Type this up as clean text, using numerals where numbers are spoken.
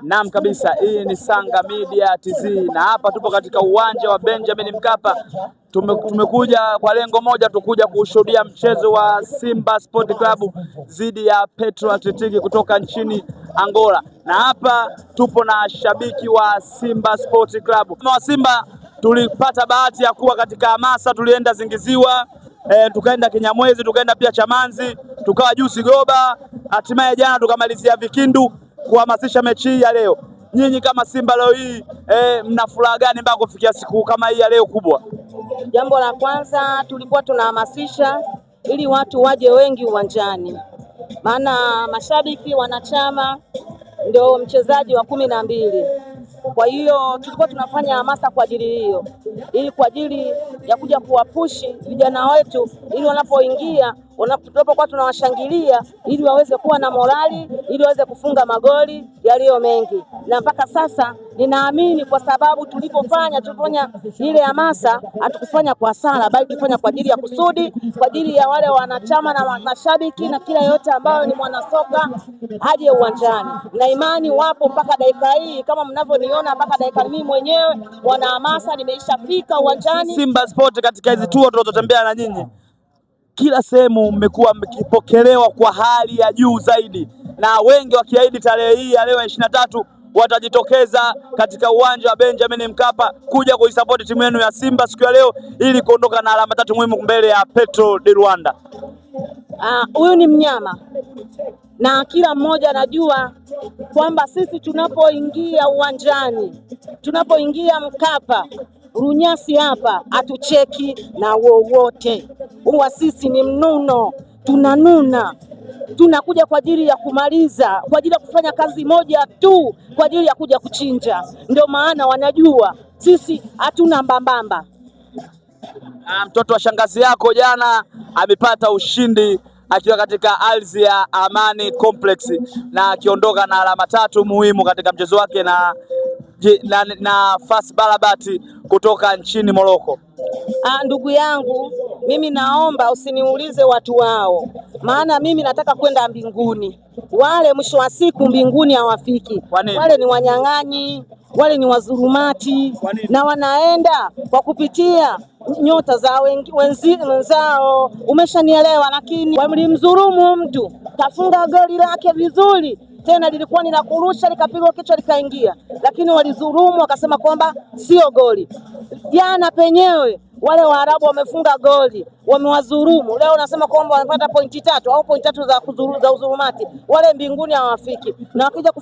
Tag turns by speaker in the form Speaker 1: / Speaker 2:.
Speaker 1: Naam kabisa, hii ni Sanga Media TZ na hapa tupo katika uwanja wa Benjamin Mkapa. Tumekuja kwa lengo moja, tukuja kushuhudia mchezo wa Simba Sport Club dhidi ya Petro Athletic kutoka nchini Angola, na hapa tupo na shabiki wa Simba Sport Club. Wa Simba tulipata bahati ya kuwa katika hamasa, tulienda Zingiziwa, tukaenda Kinyamwezi, tukaenda pia Chamanzi, tukawa Jusi Goba, hatimaye jana tukamalizia Vikindu kuhamasisha mechi hii ya leo. Nyinyi kama Simba leo hii mna furaha gani mpaka kufikia siku kama hii ya leo kubwa?
Speaker 2: Jambo la kwanza, tulikuwa tunahamasisha ili watu waje wengi uwanjani, maana mashabiki wanachama ndio mchezaji wa 12. Kwa hiyo tulikuwa tunafanya hamasa kwa ajili hiyo, ili kwa ajili ya kuja kuwapushi vijana wetu, ili wanapoingia tunapokuwa tunawashangilia, ili waweze kuwa na morali, ili waweze kufunga magoli yaliyo mengi. Na mpaka sasa ninaamini, kwa sababu tulifanya ile hamasa, hatukufanya kwa sala, bali tulifanya kwa ajili ya kusudi, kwa ajili ya wale wanachama na mashabiki na kila yote ambayo ni mwanasoka aje uwanjani. Na imani wapo mpaka dakika hii, kama mnavyoniona mpaka dakika mimi mwenyewe wana hamasa, nimeishafika uwanjani.
Speaker 1: Simba Sport katika hizo tour tunazotembea na nyinyi, kila sehemu mmekuwa mkipokelewa kwa hali ya juu zaidi, na wengi wakiahidi tarehe hii ya leo 23 watajitokeza katika uwanja wa Benjamin Mkapa kuja kuisupport timu yenu ya Simba siku ya leo, ili kuondoka na alama 3 muhimu mbele ya Petro de Luanda.
Speaker 2: Huyu ni mnyama na kila mmoja anajua kwamba sisi tunapoingia uwanjani, tunapoingia Mkapa, Runyasi hapa, hatucheki na wowote. Huwa sisi ni mnuno, tunanuna, tunakuja kwa ajili ya kumaliza, kwa ajili ya kufanya kazi moja tu, kwa ajili ya kuja kuchinja. Ndio maana wanajua sisi hatuna mbambamba.
Speaker 1: Mtoto wa shangazi yako jana amepata ushindi akiwa katika ardhi ya Amani Complex na akiondoka na alama 3 muhimu katika mchezo wake na FAS Rabat kutoka nchini Morocco.
Speaker 2: Ndugu yangu, mimi naomba usiniulize watu wao, maana mimi nataka kwenda mbinguni. Wale mwisho wa siku mbinguni hawafiki. Wale ni wanyang'anyi, wale ni wazurumati, na wanaenda kwa kupitia nyota za wenzao. Umeshanielewa? Lakini walimdhulumu mtu, kafunga goli lake vizuri, tena lilikuwa ni la kurusha, likapigwa kichwa likaingia, lakini walidhulumu, wakasema kwamba sio goli. Jana penyewe wale Waarabu wamefunga goli, wamewadhulumu. Leo nasema kwamba wanapata pointi 3 au pointi 3 za udhulumati. Wale mbinguni hawafiki, na wakija